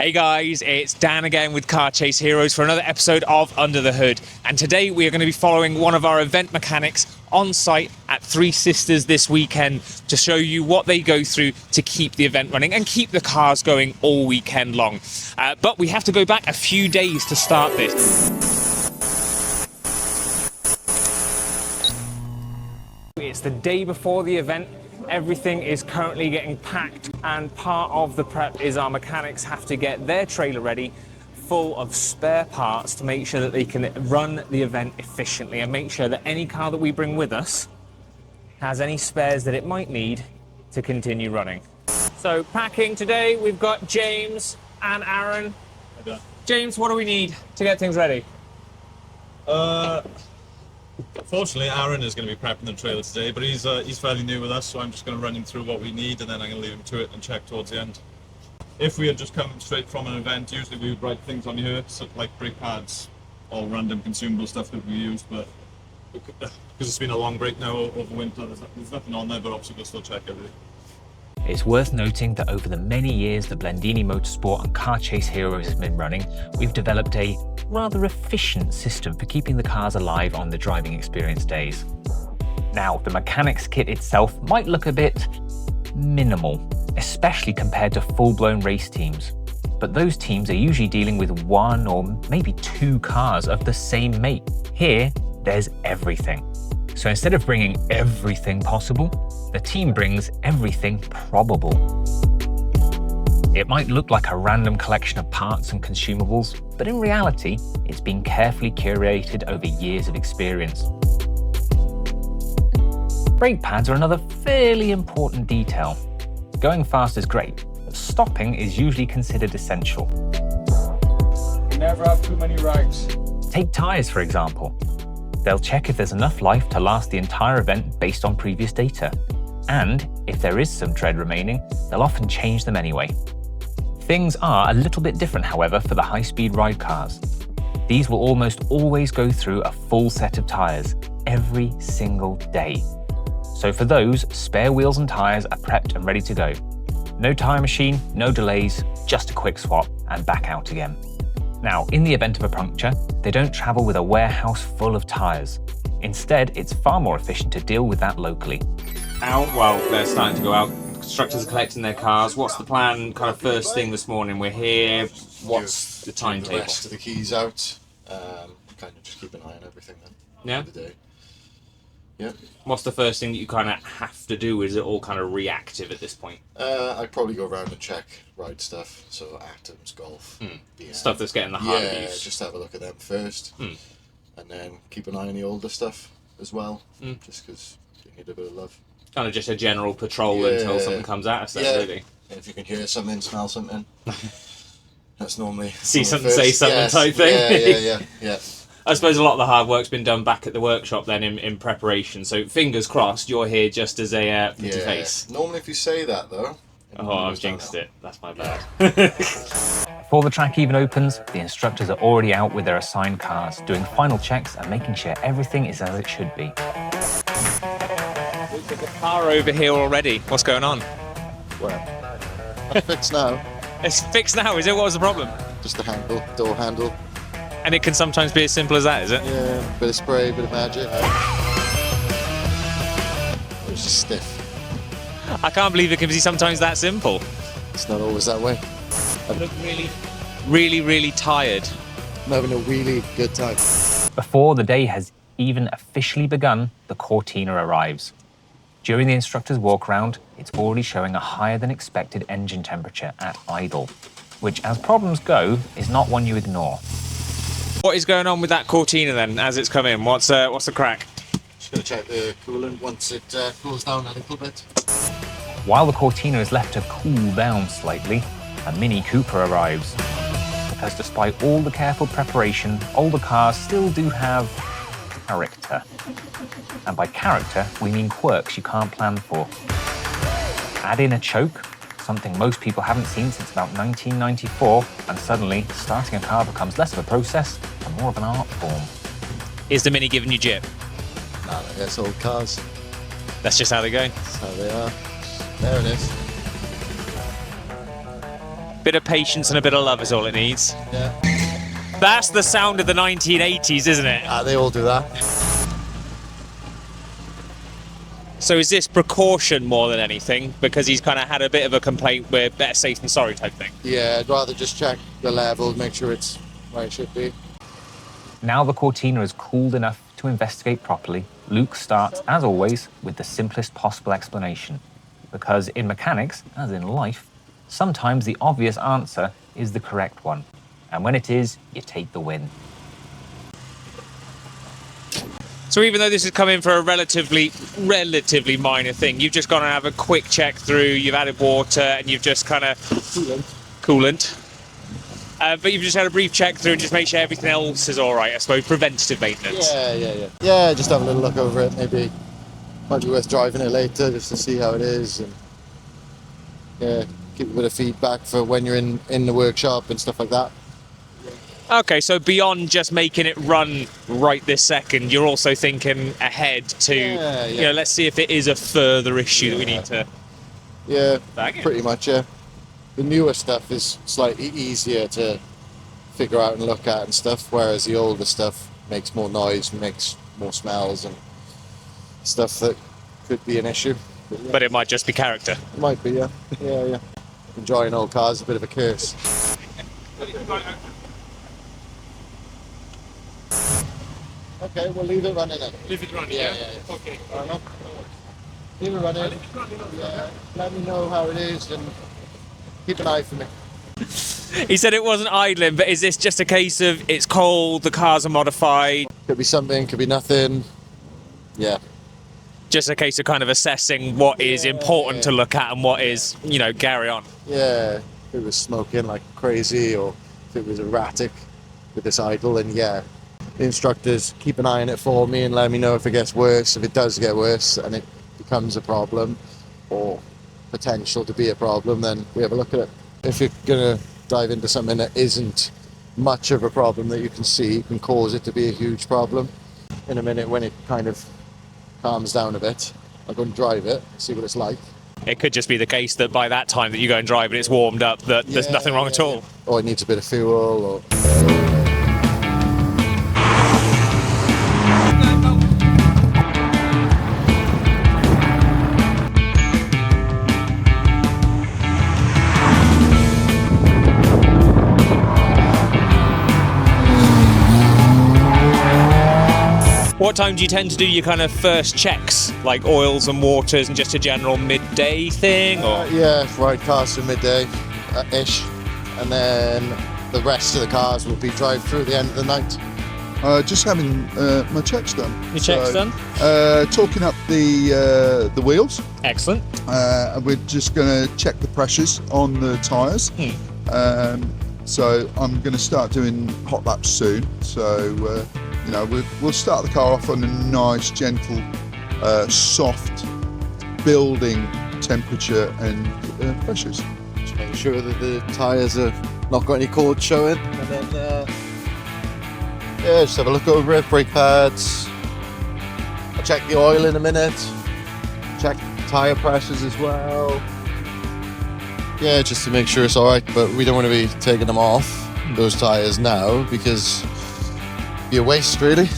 Hey guys, it's Dan again with Car Chase Heroes for another episode of Under the Hood. And today we are going to be following one of our event mechanics on site at Three Sisters this weekend to show you what they go through to keep the event running and keep the cars going all weekend long. But we have to go back a few days to start this. It's the day before the event. Everything is currently getting packed, and part of the prep is our mechanics have to get their trailer ready full of spare parts to make sure that they can run the event efficiently and make sure that any car that we bring with us has any spares that it might need to continue running. So packing today, we've got James and Aaron. James, what do we need to get things ready? Fortunately, Aaron is going to be prepping the trailer today, but he's fairly new with us, so I'm just going to run him through what we need, and then I'm going to leave him to it and check towards the end. If we had just come straight from an event, usually we would write things on here, so like brake pads, all random consumable stuff that we use, but because it's been a long break now over winter, there's nothing on there, but obviously we'll still check everything. It's worth noting that over the many years that Blendini Motorsport and Car Chase Heroes has been running, we've developed a rather efficient system for keeping the cars alive on the driving experience days. Now, the mechanics kit itself might look a bit minimal, especially compared to full-blown race teams. But those teams are usually dealing with one or maybe two cars of the same make. Here, there's everything. So instead of bringing everything possible, the team brings everything probable. It might look like a random collection of parts and consumables, but in reality, it's been carefully curated over years of experience. Brake pads are another fairly important detail. Going fast is great, but stopping is usually considered essential. You never have too many rags. Take tyres, for example. They'll check if there's enough life to last the entire event based on previous data. And if there is some tread remaining, they'll often change them anyway. Things are a little bit different, however, for the high-speed ride cars. These will almost always go through a full set of tyres every single day. So for those, spare wheels and tyres are prepped and ready to go. No tyre machine, no delays, just a quick swap and back out again. Now, in the event of a puncture, they don't travel with a warehouse full of tyres. Instead, it's far more efficient to deal with that locally. Out, well, they're starting to go out. Constructors are collecting their cars. What's the plan kind of first thing this morning? We're here. What's the timetable? The rest of the keys out. Kind of just keep an eye on everything then. Yeah. For the day. Yeah. What's the first thing that you kind of have to do? Is it all kind of reactive at this point? I'd probably go around and check ride stuff. So atoms, golf, BM. Stuff that's getting the heart of Yeah, use. just have a look at them first. And then keep an eye on the older stuff as well. Just because you need a bit of love. Kind of just a general patrol until something comes at us, then, really. And if you can hear something, smell something, that's normally See something, say something type thing. Yeah. I suppose a lot of the hard work's been done back at the workshop then in preparation. So fingers crossed, you're here just as a pretty face. Normally, if you say that though. Oh, I've jinxed it. That's my bad. Before the track even opens, the instructors are already out with their assigned cars, doing final checks and making sure everything is as it should be. There's a car over here already. What's going on? Well, it's fixed now. It's fixed now, is it? What was the problem? Just the handle, door handle. And it can sometimes be as simple as that, is it? Yeah, bit of spray, bit of magic. It was just stiff. I can't believe it can be sometimes that simple. It's not always that way. I look really tired. I'm having a really good time. Before the day has even officially begun, the Cortina arrives. During the instructor's walk around, it's already showing a higher than expected engine temperature at idle, which, as problems go, is not one you ignore. What is going on with that Cortina then, as it's come in? What's the crack? Just going to check the coolant once it cools down a little bit. While the Cortina is left to cool down slightly, a Mini Cooper arrives. Because despite all the careful preparation, older cars still do have character. And by character, we mean quirks you can't plan for. Add in a choke, something most people haven't seen since about 1994, and suddenly, starting a car becomes less of a process and more of an art form. Is the Mini giving you jip? No, that's old cars. That's just how they go. That's how they are. There it is. Bit of patience and a bit of love is all it needs. Yeah. That's the sound of the 1980s, isn't it? They all do that. So is this precaution more than anything? Because he's kind of had a bit of a complaint with better safe than sorry type thing. Yeah, I'd rather just check the level, make sure it's where it should be. Now the Cortina is cooled enough to investigate properly, Luke starts, as always, with the simplest possible explanation. Because in mechanics, as in life, sometimes the obvious answer is the correct one. And when it is, you take the win. So even though this is coming for a relatively minor thing, you've just gone and have a quick check through, you've added water, and you've just kind of... Coolant. But you've just had a brief check through and just make sure everything else is all right, I suppose, preventative maintenance. Yeah, just have a little look over it, maybe. Might be worth driving it later just to see how it is. And yeah, give a bit of feedback for when you're in the workshop and stuff like that. Okay, so beyond just making it run right this second, you're also thinking ahead to, you know, let's see if it is a further issue that we need to... Yeah, bag in. pretty much, yeah. The newer stuff is slightly easier to figure out and look at and stuff, whereas the older stuff makes more noise, makes more smells and stuff that could be an issue. But it might just be character. It might be, yeah. Yeah. Enjoying old cars is a bit of a curse. Okay, we'll leave it running then. Leave it running, yeah? Okay. Leave it running. Yeah. Let me know how it is and keep an eye for me. He said it wasn't idling, but is this just a case of it's cold, the cars are modified? Could be something, could be nothing. Yeah. Just a case of kind of assessing what is important to look at and what is, you know, carry on. Yeah. If it was smoking like crazy or if it was erratic with this idle, then yeah. The instructors keep an eye on it for me and let me know if it gets worse. If it does get worse and it becomes a problem or potential to be a problem, then we have a look at it. If you're going to dive into something that isn't much of a problem that you can see, can cause it to be a huge problem. In a minute, when it kind of calms down a bit, I'll go and drive it, see what it's like. It could just be the case that by that time that you go and drive it, it's warmed up, that there's nothing wrong at all. Or it needs a bit of fuel, or... What time do you tend to do your kind of first checks, like oils and waters and just a general midday thing? Or Yeah, ride cars to midday-ish, and then the rest of the cars will be drive through the end of the night. Just having my checks done. Your checks done? Talking up the wheels. Excellent. And we're just going to check the pressures on the tyres. So I'm going to start doing hot laps soon. So you know, we'll start the car off on a nice, gentle, soft building temperature and pressures. Just making sure that the tyres are not got any cords showing, and then yeah, just have a look over it, brake pads. I'll check the oil in a minute, check tyre pressures as well. Yeah, just to make sure it's alright, but we don't want to be taking them off, those tyres now, because it'd be a waste really.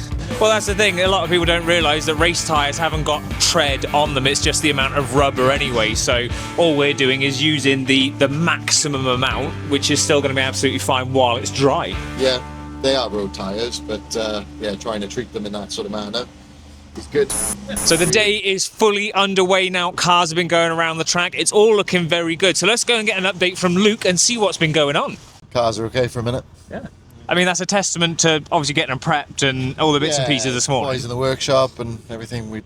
Well, that's the thing. A lot of people don't realise that race tyres haven't got tread on them. It's just the amount of rubber anyway. So all we're doing is using the maximum amount, which is still going to be absolutely fine while it's dry. Yeah, they are road tyres, but yeah, trying to treat them in that sort of manner is good. So the day is fully underway now. Cars have been going around the track. It's all looking very good. So let's go and get an update from Luke and see what's been going on. Cars are okay for a minute. Yeah. I mean, that's a testament to obviously getting them prepped and all the bits and pieces this morning. Boys in the workshop and everything we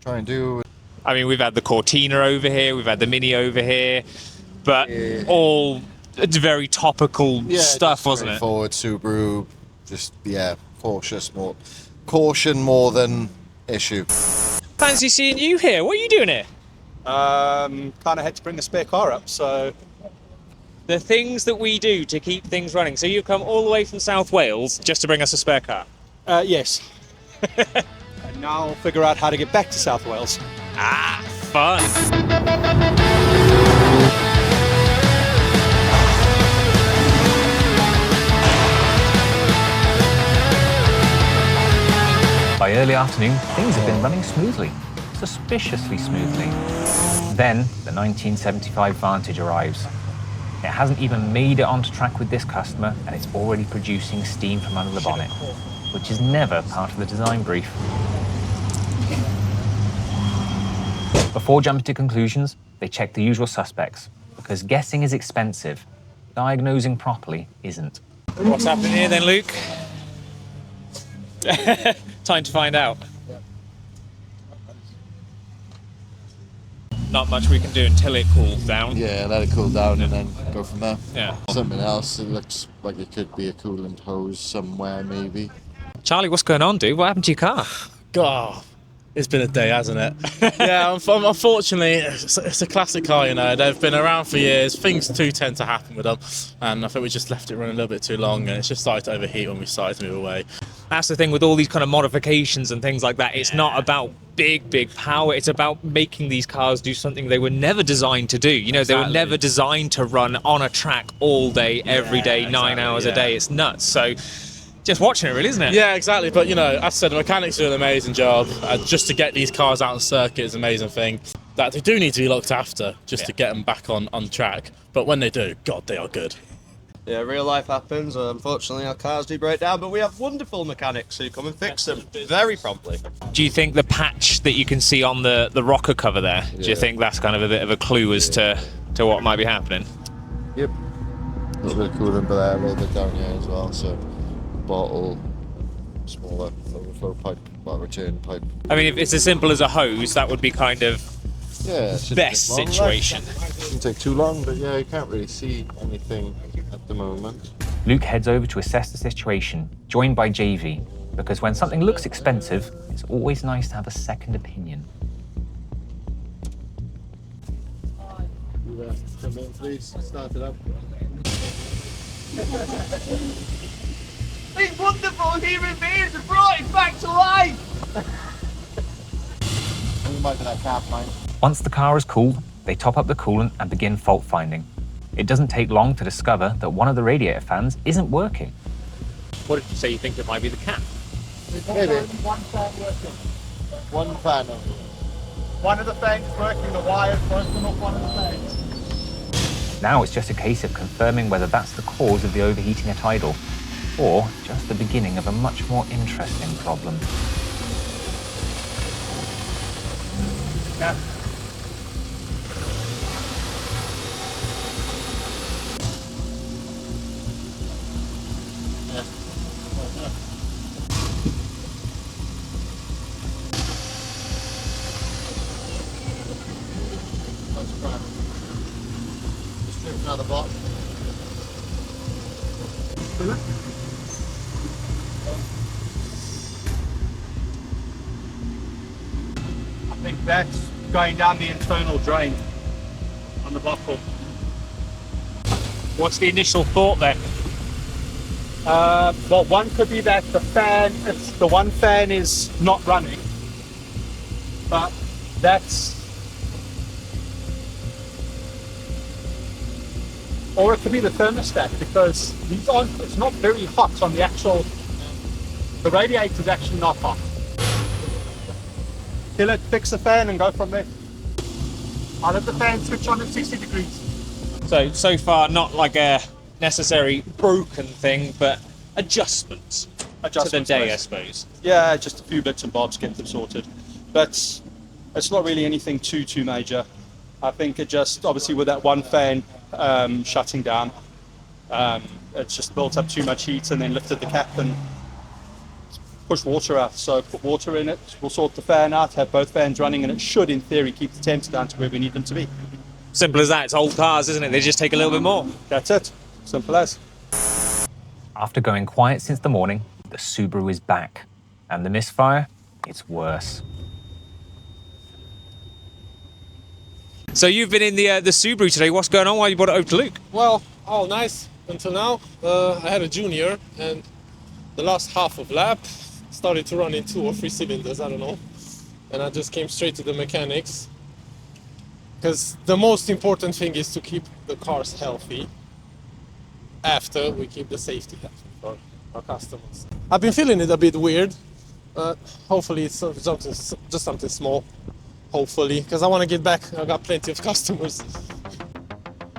try and do. I mean, we've had the Cortina over here, we've had the Mini over here, but all very topical stuff, wasn't it? Forward Subaru, just caution more than issue. Fancy seeing you here. What are you doing here? Kind of had to bring a spare car up, so... The things that we do to keep things running. So you've come all the way from South Wales just to bring us a spare car? Yes. And now I'll figure out how to get back to South Wales. Ah, fun. By early afternoon, things have been running smoothly, suspiciously smoothly. Then, the 1975 Vantage arrives. It hasn't even made it onto track with this customer, and it's already producing steam from under the bonnet, which is never part of the design brief. Before jumping to conclusions, they check the usual suspects, because guessing is expensive. Diagnosing properly isn't. What's happening here then, Luke? Time to find out. Not much we can do until it cools down. Yeah, let it cool down and then go from there. Yeah. Something else, it looks like it could be a coolant hose somewhere, maybe. Charlie, what's going on, dude? What happened to your car? God, it's been a day, hasn't it? Yeah, unfortunately, it's a classic car, you know. They've been around for years. Things do tend to happen with them. And I think we just left it running a little bit too long, and it's just started to overheat when we started to move away. That's the thing with all these kind of modifications and things like that. It's not about big power. It's about making these cars do something they were never designed to do. You know, they were never designed to run on a track all day, every day, 9 hours a day. It's nuts. So just watching it, really, isn't it? Yeah, exactly. But, you know, as I said, the mechanics do an amazing job. Just to get these cars out on circuit is an amazing thing. That they do need to be looked after just to get them back on track. But when they do, God, they are good. Yeah, real life happens. Unfortunately, our cars do break down, but we have wonderful mechanics who come and fix them very promptly. Do you think the patch that you can see on the rocker cover there, do you think that's kind of a bit of a clue as to what might be happening? Yep. A little bit of coolant there, a little bit down here as well, so bottle, smaller overflow pipe, return pipe. I mean, if it's as simple as a hose, that would be kind of best situation. Shouldn't take too long, but yeah, you can't really see anything at the moment. Luke heads over to assess the situation, joined by JV, because when something looks expensive, it's always nice to have a second opinion. Come in, please. Start it up. These wonderful human beings have brought it back to life! You might be that cap, mate. Once the car is cooled, they top up the coolant and begin fault finding. It doesn't take long to discover that one of the radiator fans isn't working. What did you say you think it might be the cap? Maybe. One fan working. One fan. One of the fans working, the wire's broken off one of the fans. Now it's just a case of confirming whether that's the cause of the overheating at idle, or just the beginning of a much more interesting problem. Yeah. Another box. I think that's going down the internal drain on the bottle. What's the initial thought then? Well, one could be that the one fan is not running, but that's, or it could be the thermostat, because it's not very hot on the actual, the radiator is actually not hot. Kill it, fix the fan and go from there. I'll let the fan switch on at 60 degrees. So far, not like a necessary broken thing, but adjustments to the day, I suppose. Yeah, just a few bits and bobs, get them sorted. But it's not really anything too major. I think it just, obviously with that one fan shutting down, it's just built up too much heat and then lifted the cap and pushed water out. So put water in it, we'll sort the fan out, have both fans running, and it should, in theory, keep the temps down to where we need them to be. Simple as that. It's old cars, isn't it? They just take a little bit more. That's it. Simple as. After going quiet since the morning, the Subaru is back. And the misfire, it's worse. So you've been in the Subaru today. What's going on? Why you brought it over to Luke? Well, all nice until now. I had a junior, and the last half of lap started to run in 2 or 3 cylinders, I don't know. And I just came straight to the mechanics. Because the most important thing is to keep the cars healthy after we keep the safety healthy for our customers. I've been feeling it a bit weird. Hopefully it's something, just something small. Hopefully, because I want to get back. I got plenty of customers.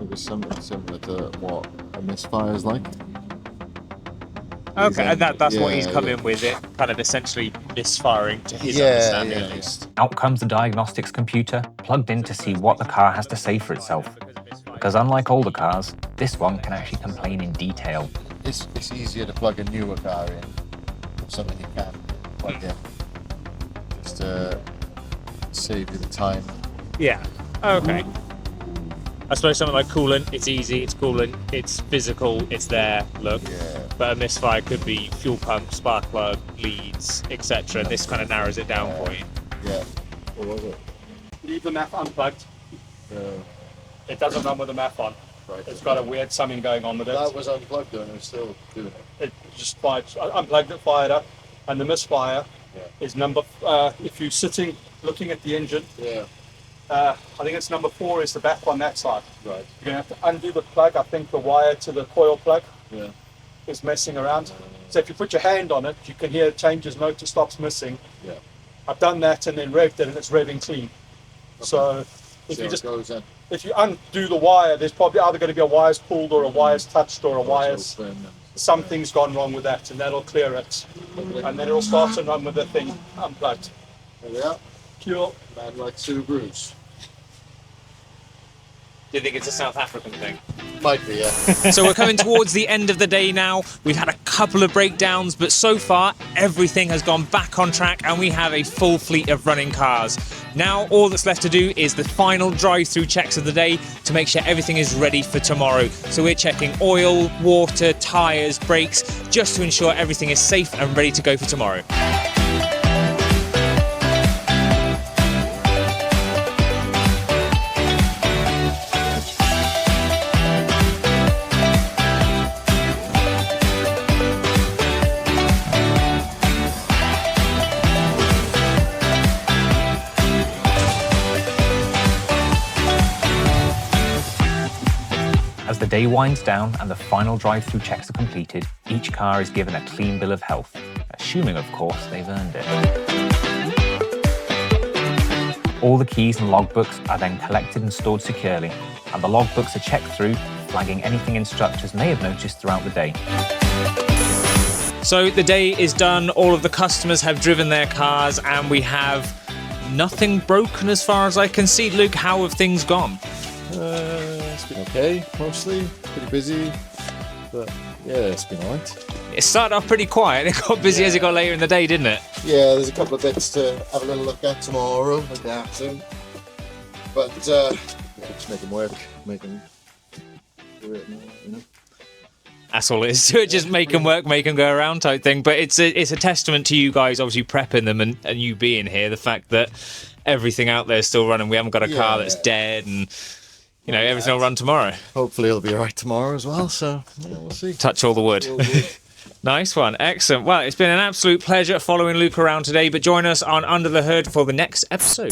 It was something similar to what a misfire is like. Okay, and that's what he's Yeah, come yeah. in with, it kind of essentially misfiring to his Yeah, understanding yeah, at least. Out comes the diagnostics computer, plugged in to see what the car has to say for itself. Because unlike older cars, this one can actually complain in detail. It's easier to plug a newer car in, something you can plug in, just to save you the time. Yeah. Okay. I suppose something like coolant, it's easy, it's coolant, it's physical, it's there, look. Yeah. But a misfire could be fuel pump, spark plug, leads, etc. This kind of narrows it down for you. Yeah. What was it? Leave the MAF unplugged. Uh, It doesn't run with the MAF on. right. It's got a weird something going on with it. That was unplugged though, and it was still doing it. It just fired, unplugged it, fired up, and the misfire Yeah. is number. If you're sitting looking at the engine, Yeah. I think it's number 4 is the back on that side. Right. You're gonna have to undo the plug. I think the wire to the coil plug Yeah. is messing around. So if you put your hand on it, you can hear it changes, motor stops missing. Yeah. I've done that and then revved it, and it's revving clean. So if See you how just it goes then. if you undo the wire, there's probably either going to be a wire's pulled or a wire's touched or a wire's Open and- something's gone wrong with that, and that'll clear it, and then it'll start to run with the thing unplugged. There we are. Cool. Man like Subarus. Do you think it's a South African thing? Might be, yeah. So we're coming towards the end of the day now. We've had a couple of breakdowns, but so far everything has gone back on track and we have a full fleet of running cars. Now all that's left to do is the final drive-through checks of the day to make sure everything is ready for tomorrow. So we're checking oil, water, tyres, brakes, just to ensure everything is safe and ready to go for tomorrow. As the day winds down and the final drive-through checks are completed, each car is given a clean bill of health, assuming, of course, they've earned it. All the keys and logbooks are then collected and stored securely, and the logbooks are checked through, flagging anything instructors may have noticed throughout the day. So the day is done, all of the customers have driven their cars, and we have nothing broken as far as I can see. Luke, how have things gone? It's been okay, mostly. Pretty busy. But yeah, it's been alright. It started off pretty quiet, it got busy as it got later in the day, didn't it? Yeah, there's a couple of bits to have a little look at tomorrow, like that soon. But yeah, just make them work, make them do it now, you know. That's all it is to it, just make them work, make them go around type thing. But it's a testament to you guys obviously prepping them and you being here, the fact that everything out there is still running. We haven't got a car that's dead, and you know, everything will run tomorrow. Hopefully it'll be alright tomorrow as well, so yeah, we'll see. Touch all the wood. Nice one, excellent. Well, it's been an absolute pleasure following Luke around today, but join us on Under the Hood for the next episode.